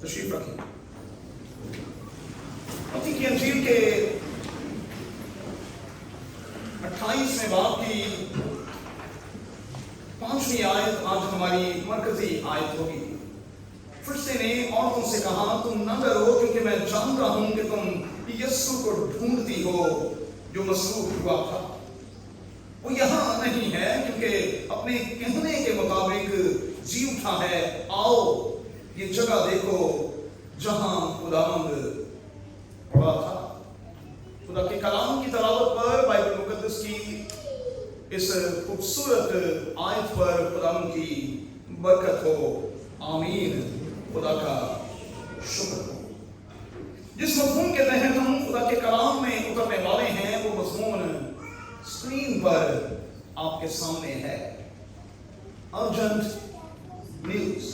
तशरीफ रखें। मत्ती की अंजील के 28वें बाब की 5वीं आयत आज हमारी मरकजी आयत होगी। फरिश्ते ने औरतों से कहा, तुम न डरो, क्योंकि मैं जानता हूं कि तुम यीशु को ढूंढती हो जो मसलूब हुआ था। वो यहाँ नहीं है, क्योंकि अपने कहने के मुताबिक जी उठा है। आओ ये जगह देखो जहां खुदावंद पड़ा था। खुदा के कलाम की तलावत पर बाइबल मुकद्दस की इस खूबसूरत आयत पर खुदावंद की बरकत हो। आमीन। खुदा का शुक्र हो। जिस मज़मून के तहत हम खुदा के कलाम में उतरने वाले हैं, वो मज़मून स्क्रीन पर आपके सामने है। Urgent news.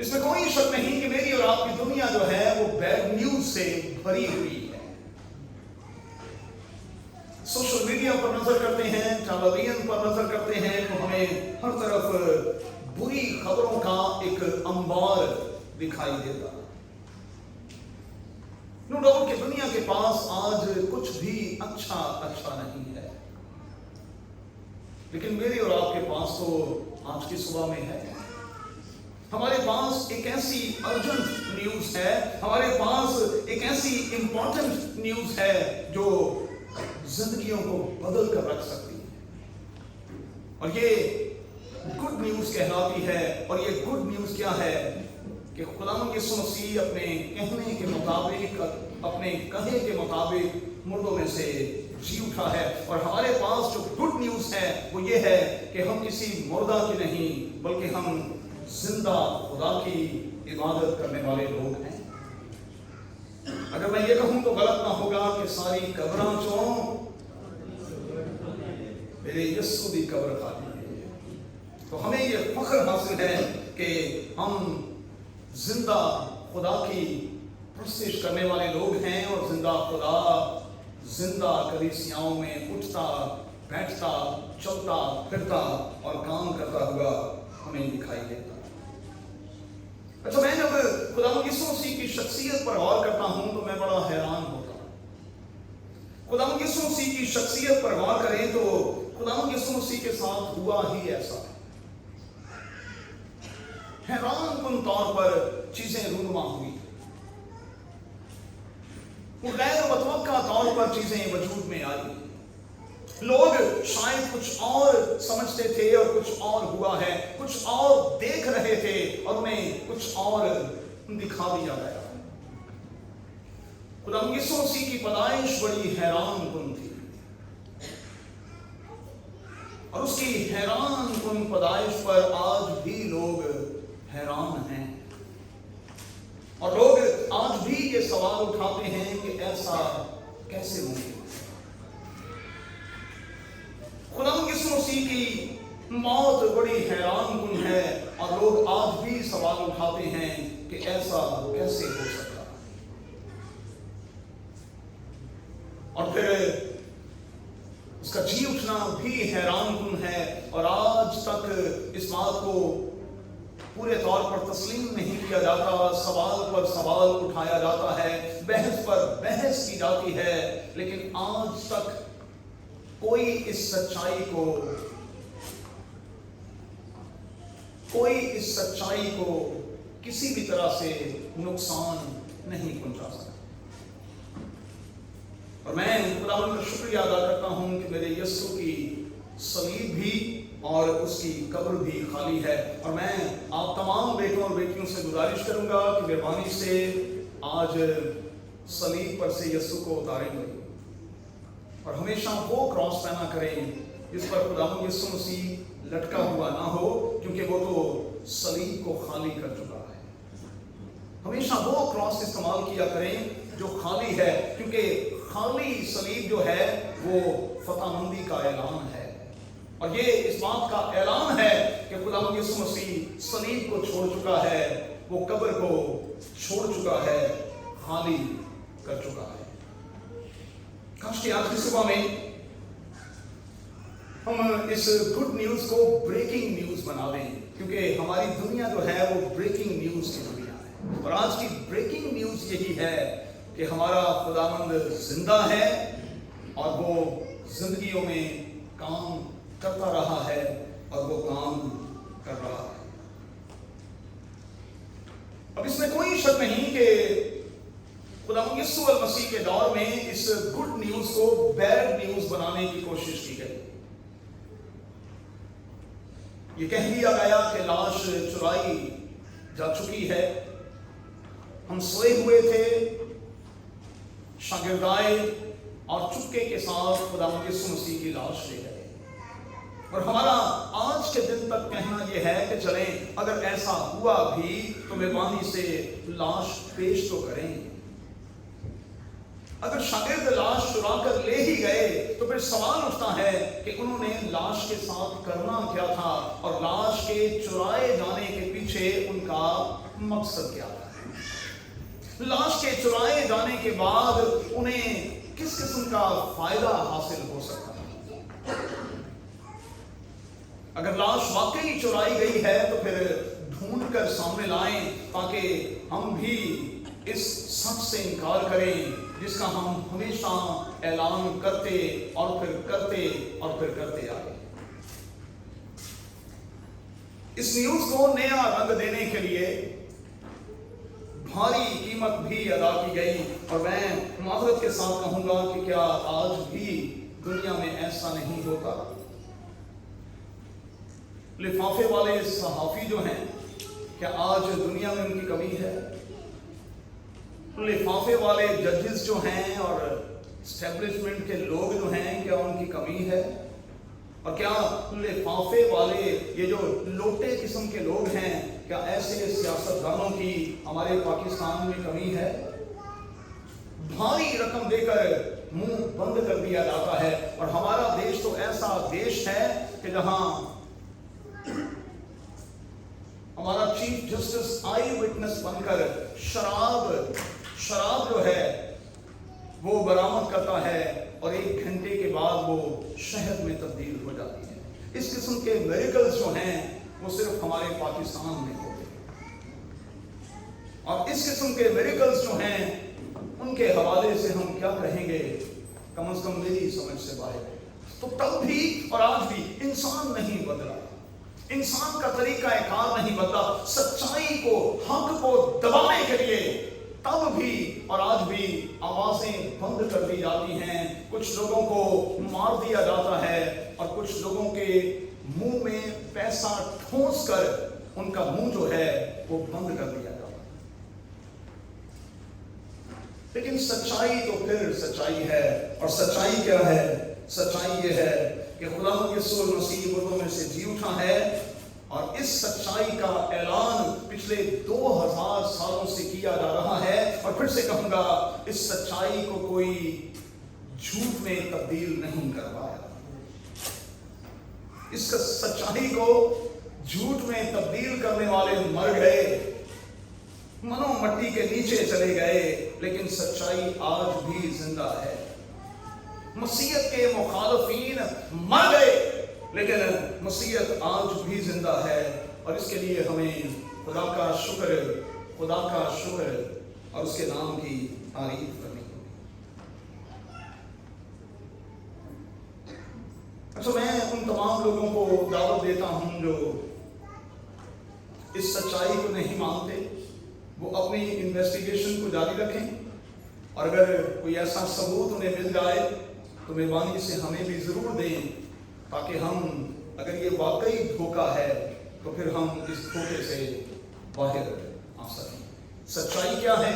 इसमें कोई शक नहीं कि मेरी और आपकी दुनिया जो है वो बैड न्यूज से भरी हुई है। सोशल मीडिया पर नजर करते हैं, टेलीविजन पर नजर करते हैं, तो हमें हर तरफ बुरी खबरों का एक अंबार दिखाई देता। नो डाउट कि दुनिया के पास आज कुछ भी अच्छा नहीं है, लेकिन मेरे और आपके पास तो आज की सुबह में है। हमारे पास एक ऐसी अर्जेंट न्यूज है, हमारे पास एक ऐसी इंपॉर्टेंट न्यूज है जो जिंदगियों को बदल कर रख सकती है, और ये गुड न्यूज कहलाती है। और ये गुड न्यूज क्या है कि खुदावंद यीशु मसीह अपने कहने के मुताबिक, अपने कहे के मुताबिक मुर्दों में से जी उठा है। और हमारे पास जो गुड न्यूज है वो ये है कि हम किसी मुर्दा की नहीं, बल्कि हम जिंदा खुदा की इबादत करने वाले लोग हैं। अगर मैं ये कहूं तो गलत ना होगा कि सारी कब्रां चो मेरे यीशु की कब्र खाली है। तो हमें ये फख्र हासिल है कि हम जिंदा खुदा की परस्तिश करने वाले लोग हैं, और जिंदा खुदा जिंदा कलीसियाओं में उठता बैठता चलता फिरता और काम करता हुआ हमें दिखाई देता। अच्छा, मैं जब खुदावंद यीशु मसीह की शख्सियत पर गौर करता हूं तो मैं बड़ा हैरान होता हूं। खुदावंद यीशु मसीह की शख्सियत पर गौर करें तो खुदावंद यीशु मसीह के साथ हुआ ही ऐसा है। हैरानकुन तौर पर चीजें रूनुमा हुई, गैर मुतवक्का तौर पर चीजें वजूद में आई। लोग शायद कुछ और समझते थे और कुछ और हुआ है, कुछ और देख रहे थे और उन्हें कुछ और दिखा दिया गया। खुदावंद यीशु मसीह की पैदाइश बड़ी हैरानकुन थी, और उसकी हैरानकुन पैदाइश पर आज भी लोग हैरान हैं। और लोग आज भी ये सवाल उठाते हैं कि ऐसा कैसे मुमकिन। खुदावंद यीशु मसीह की मौत बड़ी हैरानकुन है, और लोग आज भी सवाल उठाते हैं कि ऐसा कैसे हो सकता। और फिर उसका जी उठना भी हैरानकुन है, और आज तक इस बात को पूरे तौर पर तस्लीम नहीं किया जाता। सवाल पर सवाल उठाया जाता है, बहस पर बहस की जाती है, लेकिन आज तक कोई इस सच्चाई को किसी भी तरह से नुकसान नहीं पहुंचा सकता। और मैं खुदावंद का शुक्रिया अदा करता हूं कि मेरे यीशु की सलीब भी और उसकी कब्र भी खाली है। और मैं आप तमाम बेटों और बेटियों से गुजारिश करूंगा कि मेहरबानी से आज सलीब पर से यीशु को उतारेंगे और हमेशा वो क्रॉस पहना करें जिस पर खुदावंद यीशु मसीह लटका हुआ ना हो, क्योंकि वो तो सलीब को खाली कर चुका है। हमेशा वो क्रॉस इस्तेमाल किया करें जो खाली है, क्योंकि खाली सलीब जो है वो फतहमंदी का ऐलान है। और ये इस बात का ऐलान है कि खुदावंद यीशु मसीह सलीब को छोड़ चुका है, वो कब्र को छोड़ चुका है, खाली कर चुका है। काश कि आज की सुबह में हम इस गुड न्यूज को ब्रेकिंग न्यूज बना दें, क्योंकि हमारी दुनिया जो है वो ब्रेकिंग न्यूज और आज की ब्रेकिंग न्यूज यही है कि हमारा खुदावंद जिंदा है और वो जिंदगियों में काम करता रहा है और वो काम कर रहा है। अब इसमें कोई शक नहीं कि खुदावंद यीशु मसीह के दौर में इस गुड न्यूज को बैड न्यूज बनाने की कोशिश की गई। ये कह दिया गया कि लाश चुराई जा चुकी है, हम सोए हुए थे, शागिर्द आए और चुपके के साथ खुदावंद यीशु मसीह की लाश ले गए। और हमारा आज के दिन तक कहना यह है कि चलें, अगर ऐसा हुआ भी तो मेहरबानी से लाश पेश तो करें। अगर शागिर्द लाश चुरा कर ले ही गए तो फिर सवाल उठता है कि उन्होंने लाश के साथ करना क्या था और लाश के चुराए जाने के पीछे उनका मकसद क्या था। लाश के चुराए जाने के बाद उन्हें किस किस्म का फायदा हासिल हो सकता है। अगर लाश वाकई चुराई गई है तो फिर ढूंढ कर सामने लाएं ताकि हम भी इस सच से इनकार करें जिसका हम हमेशा ऐलान करते और फिर करते आए। इस न्यूज को नया रंग देने के लिए भारी कीमत भी अदा की गई और मैं माजरत के साथ कहूंगा कि क्या आज भी दुनिया में ऐसा नहीं होता। लिफाफे वाले सहाफी जो हैं, क्या आज दुनिया में उनकी कमी है? लिफाफे वाले जजेस जो हैं और एस्टेब्लिशमेंट के लोग जो हैं, क्या उनकी कमी है? और क्या लिफाफे वाले ये जो लोटे किस्म के लोग हैं, क्या ऐसे सियासतदानों की हमारे पाकिस्तान में कमी है? भारी रकम देकर मुंह बंद कर दिया जाता है और हमारा देश तो ऐसा देश है कि जहां हमारा चीफ जस्टिस आई विटनेस बनकर शराब जो है वो बरामद करता है और 1 घंटे के बाद वो शहद में तब्दील हो जाती है। इस किस्म के मिरेकल्स जो हैं वो सिर्फ हमारे पाकिस्तान में होते हैं और इस किस्म के मिरेकल्स जो हैं उनके हवाले से हम क्या कहेंगे, कम से कम मेरी समझ से बाहर है। तो तब भी और आज भी इंसान नहीं बदला, इंसान का तरीका कार नहीं बदला। सच्चाई को, हक को दबाने के लिए तब भी और आज भी आवाजें बंद कर दी जाती हैं, कुछ लोगों को मार दिया जाता है और कुछ लोगों के मुंह में पैसा ठोंस कर उनका मुंह जो है वो बंद कर दिया जाता है। लेकिन सच्चाई तो फिर सच्चाई है और सच्चाई क्या है? सच्चाई ये है कि खुदावंद यीशु मसीह मुर्दों में से जी उठा है और इस सच्चाई का ऐलान पिछले 2000 सालों से किया जा रहा है। और फिर से कहूंगा, इस सच्चाई को कोई झूठ में तब्दील नहीं कर पाया। इस सच्चाई को झूठ में तब्दील करने वाले मर गए, मनो मट्टी के नीचे चले गए, लेकिन सच्चाई आज भी जिंदा है। मसीहत के मुखालफीन मर गए लेकिन मसीहत आज भी जिंदा है और इसके लिए हमें खुदा का शुक्र और उसके नाम की तारीफ करनी होगी। अच्छा, मैं उन तमाम लोगों को दावत देता हूं जो इस सच्चाई को नहीं मानते, वो अपनी इन्वेस्टिगेशन को जारी रखें और अगर कोई ऐसा सबूत उन्हें मिल जाए तो मेहरबानी से हमें भी जरूर दें ताकि हम, अगर ये वाकई धोखा है तो फिर हम इस धोखे से बाहर आ सकें। सच्चाई क्या है?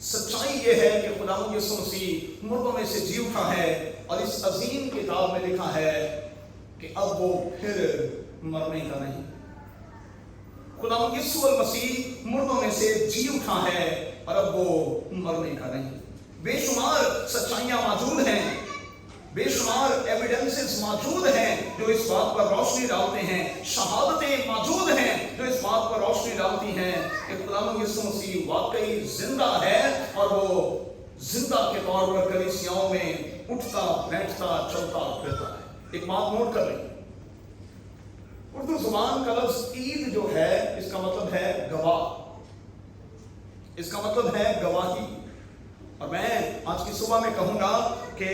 सच्चाई ये है कि खुदावंद यीशु मसीह मुर्दों में से जी उठा है और इस अजीम किताब में लिखा है कि अब वो फिर मरने का नहीं। खुदावंद यीशु मसीह मुर्दों में से जी उठा है और अब वो मरने का नहीं। बेशुमार सच्चाइयां मौजूद हैं, बेशुमार एविडेंसेस मौजूद हैं जो इस बात पर रोशनी डालते हैं, शहादतें मौजूद हैं जो इस बात पर रोशनी डालती हैं कि खुदावंद यीशु मसीह वाकई जिंदा है और वो जिंदा के तौर पर कलीसियाओं में उठता बैठता चलता फिरता है। एक बात नोट कर लें, उर्दू जुबान का लफ्ज ईद जो है इसका मतलब है गवाह। اس کا مطلب ہے گواہی. اور میں آج کی صبح میں کہوں گا کہ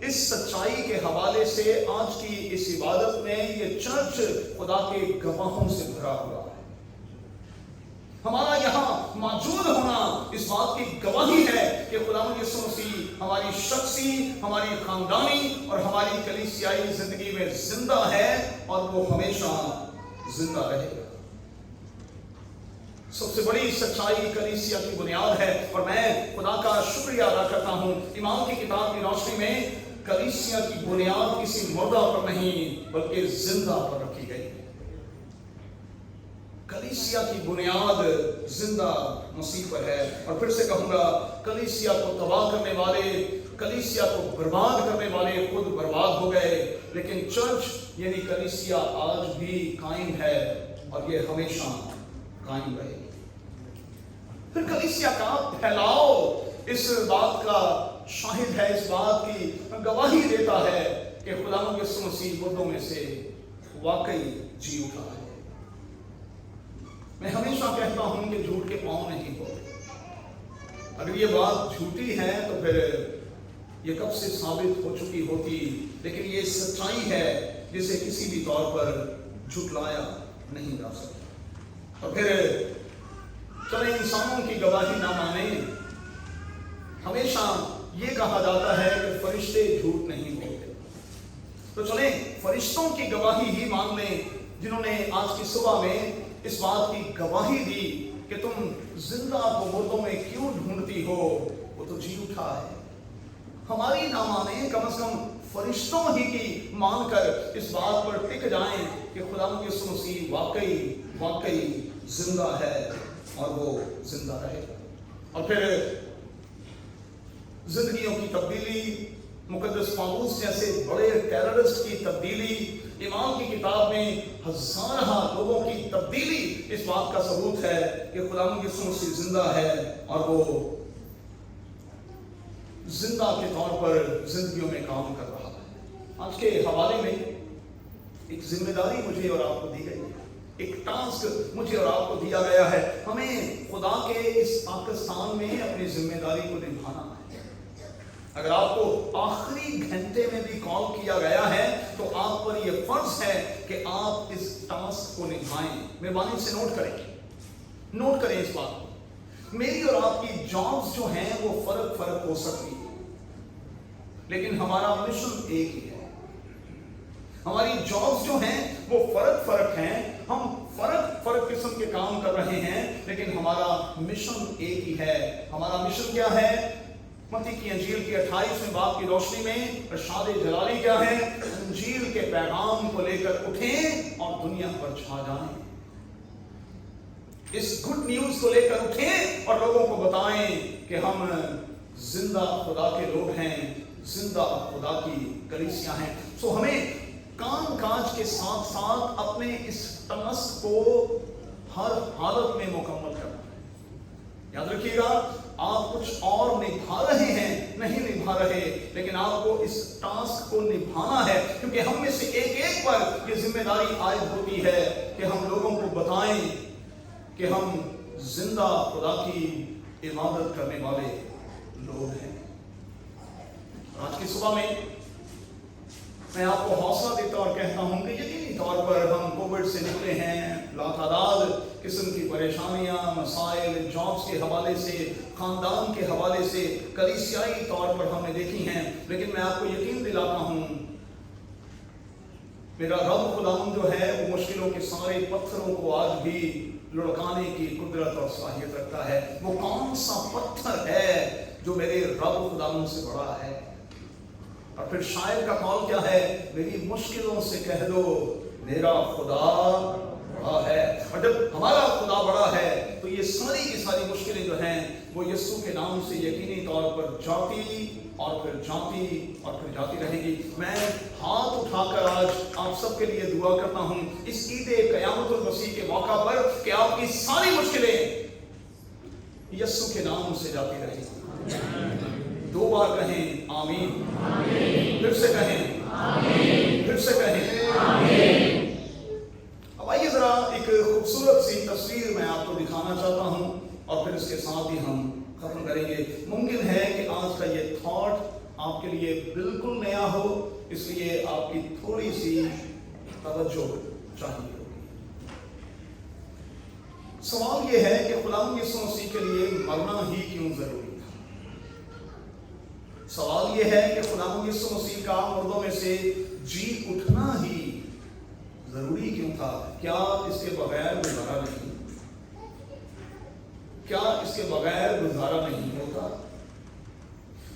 اس سچائی کے حوالے سے آج کی اس عبادت میں یہ چرچ خدا کے گواہوں سے بھرا ہوا ہے. ہمارا یہاں موجود ہونا اس بات کی گواہی ہے کہ خداوند یسوع مسیح ہماری شخصی، ہماری خاندانی اور ہماری کلیسیائی زندگی میں زندہ ہے اور وہ ہمیشہ زندہ رہے گا. سب سے بڑی سچائی کلیسیا کی بنیاد ہے، اور میں خدا کا شکریہ ادا کرتا ہوں ایمان کی کتاب کی روشنی میں کلیسیا کی بنیاد کسی مردہ پر نہیں بلکہ زندہ پر رکھی گئی. کلیسیا کی بنیاد زندہ مسیح پر ہے. اور پھر سے کہوں گا، کلیسیا کو تباہ کرنے والے، کلیسیا کو برباد کرنے والے خود برباد ہو گئے، لیکن چرچ یعنی کلیسیا آج بھی قائم ہے اور یہ ہمیشہ قائم رہے گی. پھر کلیسیا کا پھیلاؤ اس بات کا شاہد ہے، اس بات کی گواہی دیتا ہے کہ خداوند یسوع مسیح مردوں میں سے واقعی جی اٹھا ہے. میں ہمیشہ کہتا ہوں کہ جھوٹ کے پاؤں نہیں ہوتے. اگر یہ بات جھوٹی ہے تو پھر یہ کب سے ثابت ہو چکی ہوتی، لیکن یہ سچائی ہے جسے کسی بھی طور پر جھٹلایا نہیں جا سکتا. اور پھر چلیں انسانوں کی گواہی نہ مانیں. ہمیشہ یہ کہا جاتا ہے کہ فرشتے جھوٹ نہیں بولتے، تو چلیں فرشتوں کی گواہی ہی مان لیں جنہوں نے آج کی صبح میں اس بات کی گواہی دی کہ تم زندہ کو مردوں میں کیوں ڈھونڈتی ہو، وہ تو جی اٹھا ہے. ہماری نہ مانیں، کم از کم فرشتوں ہی کی مان کر اس بات پر ٹک جائیں کہ خداوند یسوع مسیح واقعی زندہ ہے اور وہ زندہ رہے گا. اور پھر زندگیوں کی تبدیلی، مقدس پاؤلوس جیسے بڑے ٹیررسٹ کی تبدیلی، ایمان کی کتاب میں ہزارہ لوگوں کی تبدیلی اس بات کا ثبوت ہے کہ خداوند یسوع مسیح زندہ ہے اور وہ زندہ کے طور پر زندگیوں میں کام کر رہا ہے. آج کے حوالے میں ایک ذمہ داری مجھے اور آپ کو دی گئی ہے، ایک ٹاسک مجھے اور آپ کو دیا گیا ہے. ہمیں خدا کے اس پاکستان میں اپنی ذمہ داری کو نبھانا ہے. اگر آپ کو آخری گھنٹے میں بھی کال کیا گیا ہے تو آپ پر یہ فرض ہے کہ آپ اس ٹاسک کو نبھائیں. مہربانی سے نوٹ کریں اس بات کو. میری اور آپ کی جابز جو ہیں وہ فرق ہو سکتی ہیں، لیکن ہمارا مشن ایک ہی ہے. ہماری جابز جو ہیں وہ فرق ہیں، ہم فرق قسم کے کام کر رہے ہیں، لیکن ہمارا مشن ایک ہی ہے. ہمارا مشن کیا ہے؟ متی کی انجیل کی 28ویں باب کی روشنی میں ارشاد جلالی کیا ہے؟ انجیل کے پیغام کو لے کر اٹھیں اور دنیا پر چھا جائیں. اس گڈ نیوز کو لے کر اٹھیں اور لوگوں کو بتائیں کہ ہم زندہ خدا کے لوگ ہیں، زندہ خدا کی کلیسیاں ہیں. سو ہمیں کام کاج کے ساتھ ساتھ اپنے اس ٹاسک کو ہر حالت میں مکمل کرنا ہے. یاد رکھیے گا، آپ کچھ اور نبھا رہے ہیں نہیں نبھا رہے، لیکن آپ کو اس ٹاسک کو نبھانا ہے، کیونکہ ہم میں سے ایک پر یہ ذمہ داری عائد ہوتی ہے کہ ہم لوگوں کو بتائیں کہ ہم زندہ خدا کی عبادت کرنے والے لوگ ہیں. آج کی صبح میں آپ کو حوصلہ دیتا اور کہتا ہوں کہ یقینی طور پر ہم کووڈ سے نکلے ہیں. لاتعداد قسم کی پریشانیاں، مسائل، جابز کے حوالے سے، خاندان کے حوالے سے، کلیسیائی طور پر ہم نے دیکھی ہیں، لیکن میں آپ کو یقین دلاتا ہوں میرا رب خداوند جو ہے وہ مشکلوں کے سارے پتھروں کو آج بھی لڑکانے کی قدرت اور صلاحیت رکھتا ہے. وہ کون سا پتھر ہے جو میرے رب خداوند سے بڑا ہے؟ اور پھر شاعر کا قول کیا ہے؟ میری مشکلوں سے کہہ دو میرا خدا بڑا ہے. اور جب ہمارا خدا بڑا ہے تو یہ ساری کی ساری مشکلیں جو ہیں وہ یسوع کے نام سے یقینی طور پر جاتی اور پھر جاتی رہے گی. میں ہاتھ اٹھا کر آج آپ سب کے لیے دعا کرتا ہوں اس عید قیامت المسیح کے موقع پر کہ آپ کی ساری مشکلیں یسوع کے نام سے جاتی رہیں گی. 2 بار کہیں آمین. پھر سے کہیں آمین. پھر سے کہیں آمین. اب آئیے ذرا ایک خوبصورت سی تصویر میں آپ کو دکھانا چاہتا ہوں اور پھر اس کے ساتھ ہی ہم ختم کریں گے. ممکن ہے کہ آج کا یہ تھاٹ آپ کے لیے بالکل نیا ہو، اس لیے آپ کی تھوڑی سی توجہ چاہیے ہوگی. سوال یہ ہے کہ خداوند یسوع مسیح کے لیے مرنا ہی کیوں ضروری تھا؟ سوال یہ ہے کہ خداوند یسوع مسیح کا مردوں میں سے جی اٹھنا ہی ضروری کیوں تھا؟ کیا اس کے بغیر گزارا نہیں؟ کیا اس کے بغیر گزارا نہیں ہوتا؟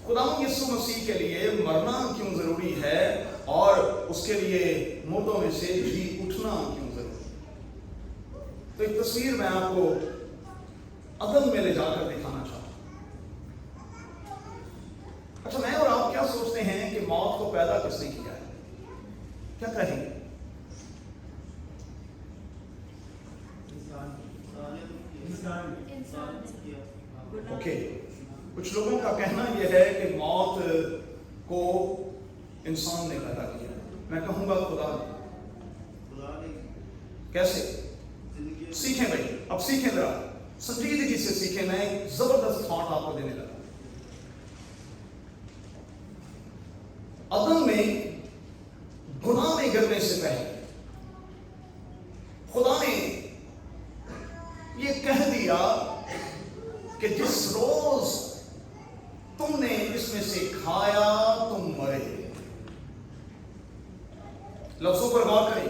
خداوند یسوع مسیح کے لیے مرنا کیوں ضروری ہے اور اس کے لیے مردوں میں سے جی اٹھنا کیوں ضروری ہے؟ تو ایک تصویر میں آپ کو عدن میں لے جا کر دکھانا چاہتا ہوں. اچھا، میں اور آپ کیا سوچتے ہیں کہ موت کو پیدا کس نے کیا ہے؟ کیا کہیں گے؟ اوکے، کچھ لوگوں کا کہنا یہ ہے کہ موت کو انسان نے پیدا کیا. میں کہوں گا خدا نے. کیسے؟ سیکھیں بھائی، اب سیکھیں ذرا سنجیدگی سے سیکھیں. میں ایک زبردست تھاٹ آپ کو دینے لگا. عدن میں گناہ میں گرنے سے پہلے خدا نے یہ کہہ دیا کہ جس روز تم نے اس میں سے کھایا تم مرے. لفظوں پر غور کریں.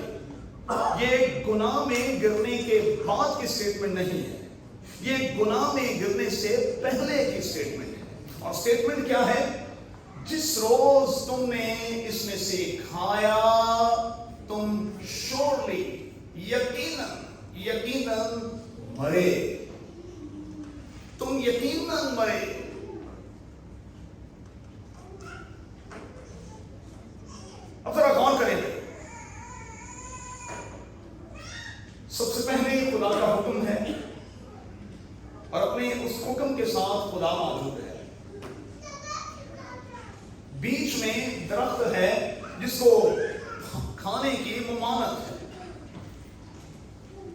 یہ گناہ میں گرنے کے بعد کی سٹیٹمنٹ نہیں ہے، یہ گناہ میں گرنے سے پہلے کی سٹیٹمنٹ ہے. اور سٹیٹمنٹ کیا ہے؟ جس روز تم نے اس میں سے کھایا تم شورلی یقیناً مرے. تم یقیناً مرے. اب ذرا غور کریں. سب سے پہلے خدا کا حکم ہے اور اپنے اس حکم کے ساتھ خدا موجود ہے. بیچ میں درخت ہے جس کو کھانے کی ممانعت ہے،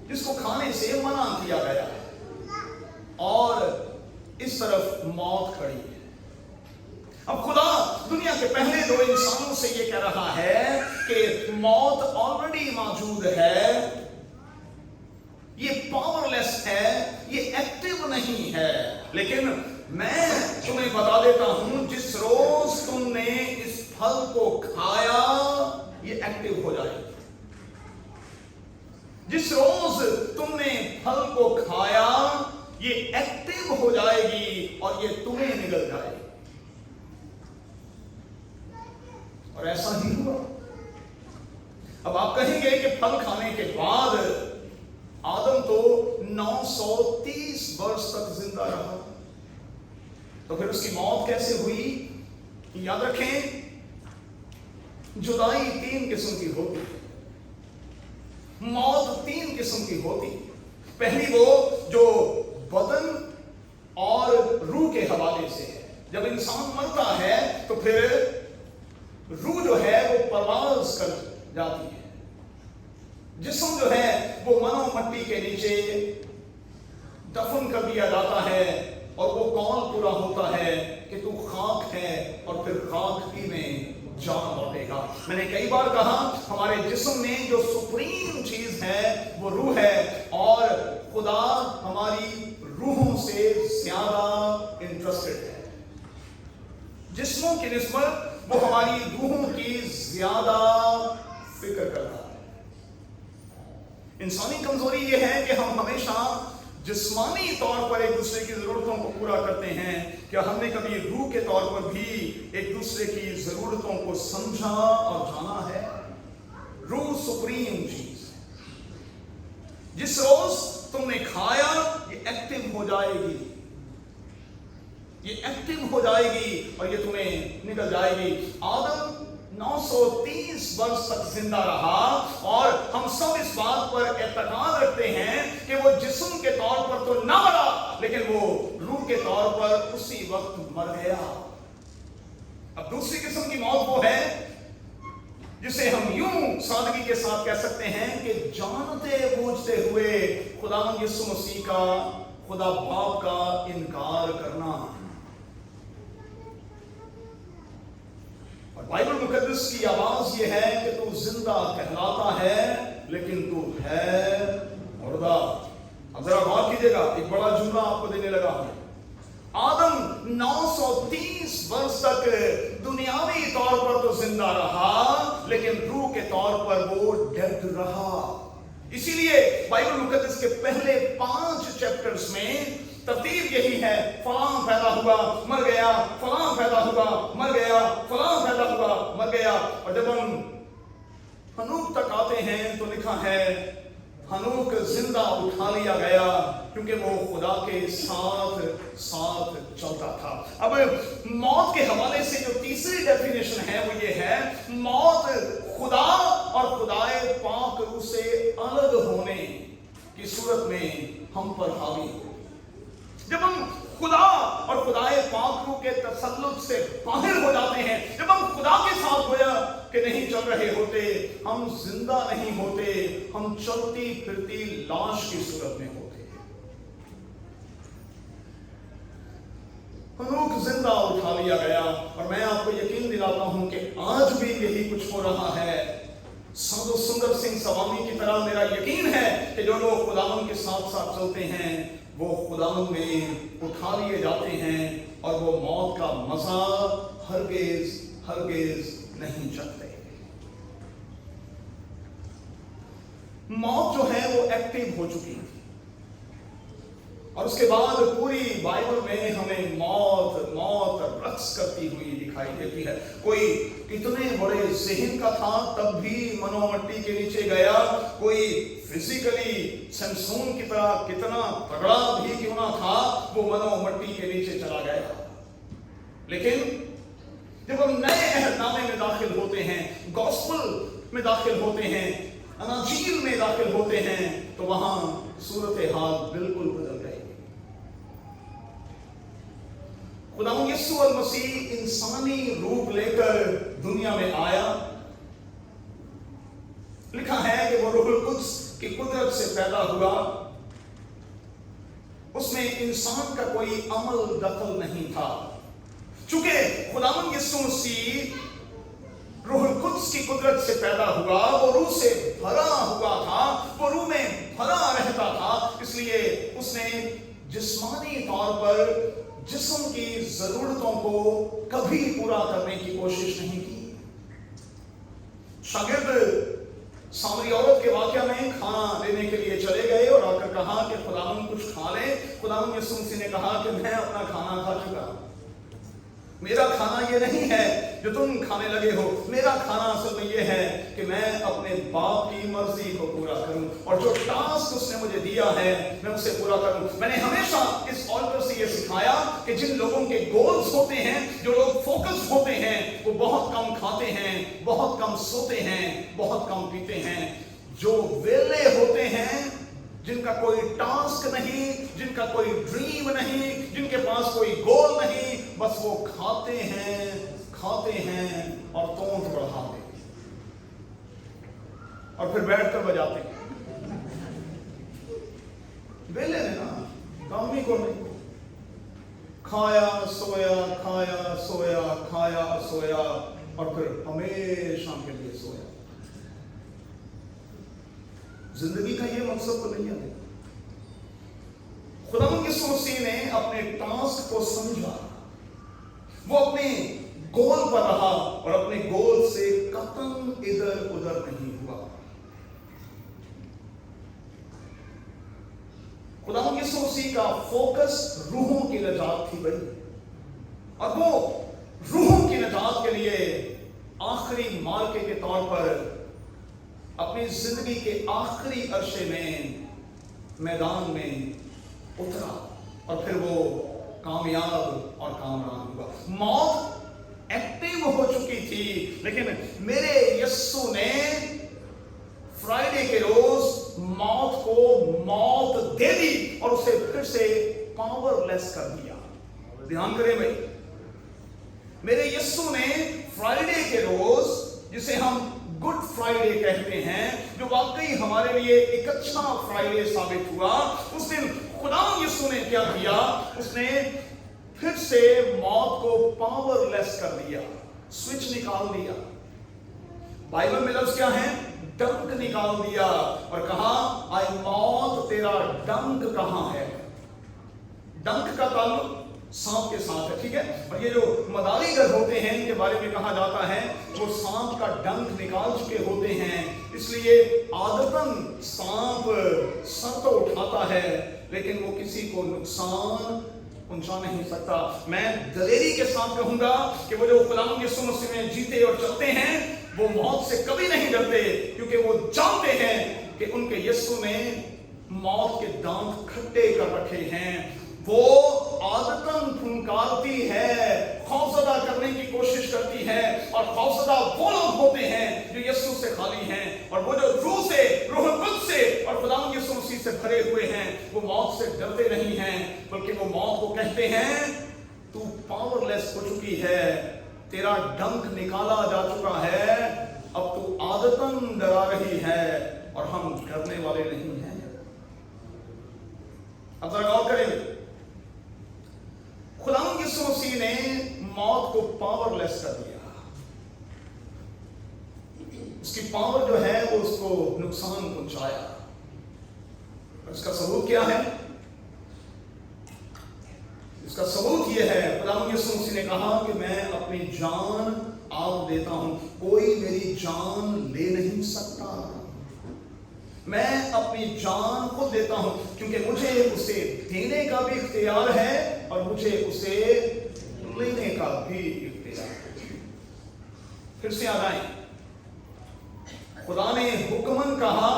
جس کو کھانے سے منع کیا گیا ہے، اور اس طرف موت کھڑی ہے. اب خدا دنیا کے پہلے دو انسانوں سے یہ کہہ رہا ہے کہ موت آلریڈی موجود ہے، یہ پاور لیس ہے، یہ ایکٹیو نہیں ہے. لیکن میں تمہیں بتا دیتا ہوں، جس روز تم نے اس پھل کو کھایا یہ ایکٹیو ہو جائے گی. جس روز تم نے پھل کو کھایا یہ ایکٹیو ہو جائے گی اور یہ تمہیں نگل جائے گی. اور ایسا ہی ہوا. اب آپ کہیں گے کہ پھل کھانے کے بعد آدم تو 930 برس تک زندہ رہا، تو پھر اس کی موت کیسے ہوئی؟ یاد رکھیں، جدائی 3 قسم کی ہوتی ہے، موت 3 قسم کی ہوتی. پہلی وہ جو بدن اور روح کے حوالے سے ہے. جب انسان مرتا ہے تو پھر روح جو ہے وہ پرواز کر جاتی ہے. جسم جو ہے وہ منو مٹی کے نیچے دفن کر دیا جاتا ہے اور وہ قول پورا ہوتا ہے کہ تو خاک ہے اور پھر خاک ہی میں جان لوٹے گا. میں نے کئی بار کہا ہمارے جسم میں جو سپریم چیز ہے وہ روح ہے، اور خدا ہماری روحوں سے زیادہ انٹرسٹڈ ہے. جسموں کی نسبت وہ ہماری روحوں کی زیادہ فکر کرتا ہے. انسانی کمزوری یہ ہے کہ ہم ہمیشہ جسمانی طور پر ایک دوسرے کی ضرورتوں کو پورا کرتے ہیں. کیا ہم نے کبھی روح کے طور پر بھی ایک دوسرے کی ضرورتوں کو سمجھا اور جانا ہے؟ روح سپریم چیز ہے. جس روز تم نے کھایا یہ ایکٹیو ہو جائے گی، یہ ایکٹیو ہو جائے گی اور یہ تمہیں نکل جائے گی. آدم 930 برس تک زندہ رہا اور ہم سب اس بات پر اعتقاد رکھتے ہیں کہ وہ جسم کے طور پر تو نہ مرا لیکن وہ روح کے طور پر اسی وقت مر گیا. اب دوسری قسم کی موت وہ ہے جسے ہم یوں سادگی کے ساتھ کہہ سکتے ہیں کہ جانتے بوجھتے ہوئے خداوند یسوع مسیح کا खुदा बाप का इनकार करना। और बाइबल मुकद्दस की आवाज ये है कि तू जिंदा कहलाता है लेकिन तू है मुर्दा। अब जरा गौर कीजिएगा, एक बड़ा जुमला आपको देने लगा हूं। आदम 930 वर्ष तक दुनियावी तौर पर तो जिंदा रहा लेकिन रूह के तौर पर वो डेड रहा। इसीलिए बाइबल मुकद्दस के पहले 5 चैप्टर्स में तरतीब यही है, फलां पैदा हुआ मर गया, फलां पैदा हुआ मर गया, फलां पैदा हुआ मर गया। और जब हम हनूक तक आते हैं तो लिखा है हनूक जिंदा उठा लिया गया क्योंकि वो खुदा के साथ साथ चलता था। अब मौत के हवाले से जो तीसरी डेफिनेशन है वो ये है, मौत खुदा और खुदाए पाक रूह से अलग होने की सूरत में हम पर हावी हो। जब हम खुदा और खुदाए पाक रूह के तसल्लुत से बाहर हो जाते हैं, जब हम खुदा के साथ गोया कि नहीं चल रहे होते, हम जिंदा नहीं होते, हम चलती फिरती लाश की सूरत में होते हैं। हनूक जिंदा उठा लिया गया और मैं आपको यकीन दिलाता हूं कि आज भी यही कुछ हो रहा है। साधु सुंदर सिंह स्वामी की तरह मेरा यकीन है कि जो लोग खुदावन के साथ साथ चलते हैं वो खुदावन में उठा लिए जाते हैं और वो मौत का मजा हरगिज नहीं चलते। मौत जो है वो एक्टिव हो चुकी थी और उसके बाद पूरी बाइबल में हमें मौत रक्स करती हुई दिखाई देती है। कोई कितने बड़े ज़हन का था तब भी मनोमट्टी के नीचे गया, कोई फिजिकली सैमसून की तरह कितना तगड़ा भी क्यों ना था वो मनोमट्टी के नीचे चला गया। लेकिन जब हम नए अहदनामे में दाखिल होते हैं, गॉस्पेल में दाखिल होते हैं, अनाजील में दाखिल होते हैं तो वहां सूरत हाल बिल्कुल बदल गई। खुदावंद यीशु मसीह इंसानी रूप लेकर दुनिया में आया। लिखा है कि वो रूहुल कुद्स की कुदरत से पैदा हुआ, उसमें इंसान का कोई अमल दखल नहीं था। चूंकि खुदावंद यीशु मसीह रूहुल कुद्स की कुदरत से पैदा हुआ, वो रूह से भरा हुआ था, वो रूह में भरा रहता था, इसलिए उसने जिस्मानी तौर पर जिस्म की जरूरतों को कभी पूरा करने की कोशिश नहीं की। शागिर्द सामरी औरत के वाकया में खाना लेने के लिए चले गए और आकर कहा कि खुदावंद कुछ खा ले। खुदावंद यीशु मसीह ने कहा कि मैं अपना खाना खा चुका, मेरा खाना ये नहीं है जो तुम खाने लगे हो, मेरा खाना असल में ये है कि मैं अपने बाप की मर्जी को पूरा करूं और जो टास्क उसने मुझे दिया है मैं उसे पूरा करूं। मैंने हमेशा इस ऑल्टर से ये सिखाया कि जिन लोगों के गोल्स होते हैं, जो लोग फोकस होते हैं, वो बहुत कम खाते हैं, बहुत कम सोते हैं, बहुत कम पीते हैं। जो वेले होते हैं, जिनका कोई टास्क नहीं, जिनका कोई ड्रीम नहीं, जिनके पास कोई गोल नहीं, बस वो खाते हैं और तोंद बढ़ाते हैं और फिर बैठकर बजाते हैं। वेले ने ना, कामी को नहीं, खाया सोया, खाया सोया, खाया सोया और फिर हमेशा के लिए सोया। जिंदगी का ये मकसद तो नहीं है। खुदावंद यीशु मसीह ने अपने टास्क को समझा, वो अपने गोल पर रहा और अपने गोल से कतई इधर उधर नहीं हुआ। खुदावंद यीशु मसीह का फोकस रूहों की निजात थी भाई, और वो रूहों की निजात के लिए आखिरी मार्के के तौर पर अपनी जिंदगी के आखिरी अरसे में मैदान में उतरा और फिर वो कामयाब और कामरान हुआ। मौत एक्टिव हो चुकी थी, लेकिन मेरे यीशु ने फ्राइडे के रोज मौत को मौत दे दी और उसे फिर से पावरलेस कर दिया। ध्यान करें भाई, मेरे यीशु ने फ्राइडे के रोज, जिसे हम गुड फ्राइडे कहते हैं, जो वाकई हमारे लिए एक अच्छा फ्राइडे साबित हुआ, उस दिन खुदा यीशु ने क्या किया, उसने फिर से मौत को पावरलेस कर दिया, स्विच निकाल दिया। बाइबल में लफ्ज क्या है, डंक निकाल दिया और कहा, आई मौत तेरा डंक कहां है। डंक का ताल्लुक सांप के साथ है, ठीक है। और ये जो मदारी घर होते हैं इनके बारे में कहा जाता है वो सांप का डंक निकाल चुके होते हैं, इसलिए आदतन सांप सर तो उठाता है लेकिन वो किसी को नुकसान पहुंचा नहीं सकता। मैं दलेरी के साथ कहूंगा कि वो जो खुदा यीशु मसीह में जीते और चलते हैं वो मौत से कभी नहीं डरते, क्योंकि वो जानते हैं कि उनके यीशु ने मौत के दांत खट्टे कर रखे हैं। वो आदतन फुनकारती है, खौफजदा करने की कोशिश करती है, और खौफजदा वो लोग होते हैं जो यीशु से खाली हैं, और वो जो रूह से, रूह कुद्स से और खुदा यीशु मसीह से भरे हुए हैं वो मौत से डरते नहीं हैं, बल्कि वो मौत को कहते हैं तू पावरलेस हो चुकी है, तेरा डंक निकाला जा चुका है, अब तू आदतन डरा रही है और हम डरने वाले नहीं हैं। अब जरा गौर करें, खुदा यीशु मसीह ने मौत को पावरलेस कर दिया। उसकी पावर जो है वो उसको नुकसान पहुंचाया। इसका सबूत क्या है? इसका सबूत यह है, खुदा यीशु मसीह ने कहा कि मैं अपनी जान आप देता हूं, कोई मेरी जान ले नहीं सकता, मैं अपनी जान खुद देता हूं, क्योंकि मुझे उसे देने का भी इख्तियार है और मुझे उसे लेने का भी इख्तियार है। फिर से याद आए, खुदा ने हुक्मन कहा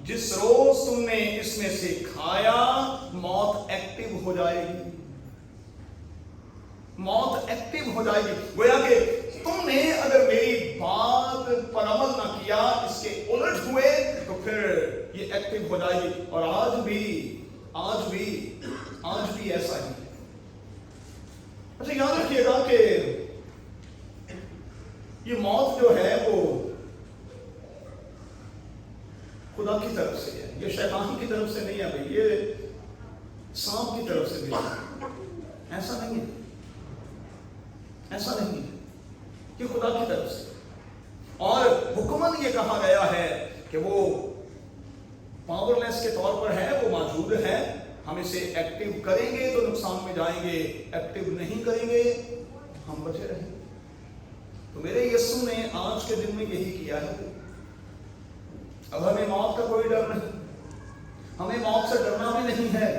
जिस रोज तुमने इसमें से खाया मौत एक्टिव हो जाएगी, मौत एक्टिव हो जाएगी। गोया कि तुमने अगर मेरी बात पर अमल ना किया, इसके उलट हुए, तो फिर ये एक्टिव हो जाएगी। और आज भी ऐसा ही है। अच्छा याद रखिएगा कि ये मौत जो है वो खुदा की तरफ से है, ये शैतान की तरफ से नहीं है भाई, ये सांप की तरफ से भी है। ऐसा नहीं है, ऐसा नहीं है, ये खुदा की तरफ से। और हुक्मन ये कहा गया है कि वो पावरलेस के तौर पर है, वो मौजूद है, हम इसे एक्टिव करेंगे तो नुकसान में जाएंगे, एक्टिव नहीं करेंगे हम बचे रहेंगे। तो मेरे यीशु ने आज के दिन में यही किया है। अब हमें मौत का कोई डर नहीं, हमें मौत से डरना भी नहीं है,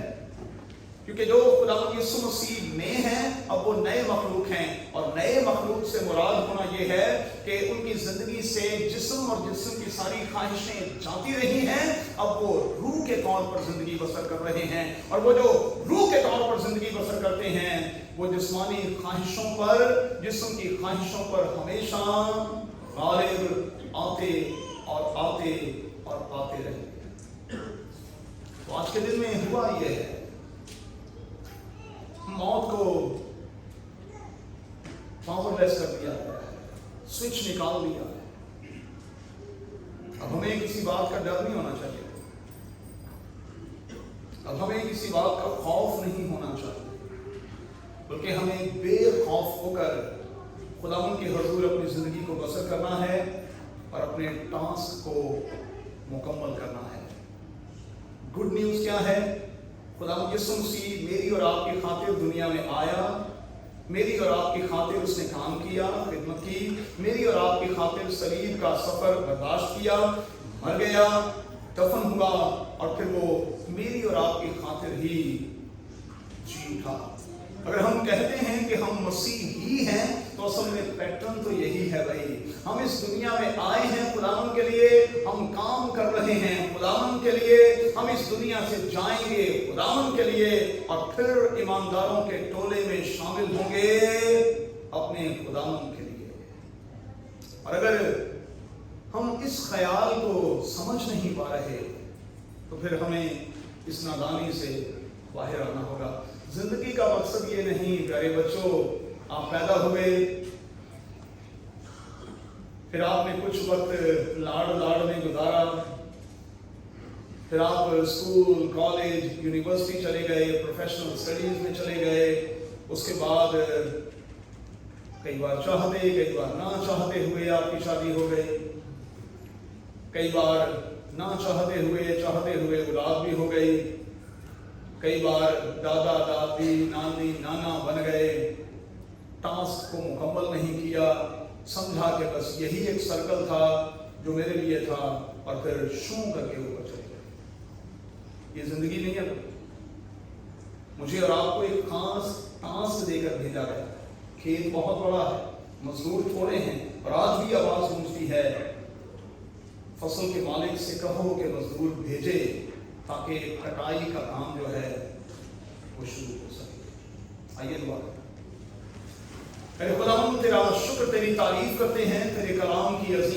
क्योंकि जो खुदा यीशु मसीह में हैं अब वो नए मखलूक हैं। और नए मखलूक से मुराद होना ये है कि उनकी जिंदगी से जिस्म और जिस्म की सारी ख्वाहिशें जाती रही हैं, अब वो रूह के तौर पर जिंदगी बसर कर रहे हैं। और वो जो रूह के तौर पर जिंदगी बसर करते हैं वो जिस्मानी ख्वाहिशों पर, जिस्म की ख्वाहिशों पर हमेशा गालिब आते और आते और आते रहे। तो आज के दिन में हुआ ये है, मौत को पावरलेस कर दिया है, स्विच निकाल दिया है। अब हमें किसी बात का डर नहीं होना चाहिए, अब हमें किसी बात का खौफ नहीं होना चाहिए, बल्कि हमें बेखौफ होकर खुदावंद के हुजूर अपनी जिंदगी को बसर करना है और अपने टास्क को मुकम्मल करना है। गुड न्यूज़ क्या है? खुदा यीशु मसीह मेरी और आपकी खातिर दुनिया में आया, मेरी और आपकी खातिर उसने काम किया, खिदमत की, मेरी और आपकी खातिर सलीब का सफर बर्दाश्त किया, मर गया, दफन हुआ और फिर वो मेरी और आपकी खातिर ही जी उठा। अगर हम कहते हैं कि हम मसीह ही हैं तो असल में पैटर्न तो यही है भाई, हम इस दुनिया में आए हैं खुदावंद के लिए, हम काम कर रहे हैं खुदावंद के लिए, हम इस दुनिया से जाएंगे खुदावंद के लिए और फिर ईमानदारों के टोले में शामिल होंगे अपने खुदावंद के लिए। और अगर हम इस ख्याल को समझ नहीं पा रहे तो फिर हमें इस नादानी से बाहर आना होगा। जिंदगी का मकसद ये नहीं, प्यारे बच्चों, आप पैदा हुए, फिर आपने कुछ वक्त लाड़ में गुजारा, پھر آپ اسکول کالج یونیورسٹی چلے گئے, پروفیشنل اسٹڈیز میں چلے گئے, اس کے بعد کئی بار چاہتے کئی بار نہ چاہتے ہوئے آپ کی شادی ہو گئی, کئی بار نہ چاہتے ہوئے اولاد بھی ہو گئی, کئی بار دادا دادی نانی نانا بن گئے, ٹاسک کو مکمل نہیں کیا, سمجھا کہ بس یہی ایک سرکل تھا جو میرے لیے تھا, اور پھر شوں کر کے اوپر چلے گئے. یہ زندگی نہیں ہے. مجھے اور آپ کو ایک خاص ٹاسک دے کر بھیجا گیا. کھیت بہت بڑا ہے, مزدور تھوڑے ہیں, اور آج بھی آواز گونجتی ہے, فصل کے مالک سے کہو کہ مزدور بھیجے تاکہ کٹائی کا کام جو ہے وہ شروع ہو سکے. آئیے دعا کریں. اے خدا ہم تیرا شکر تیری تعریف کرتے ہیں تیرے کلام کی عظیم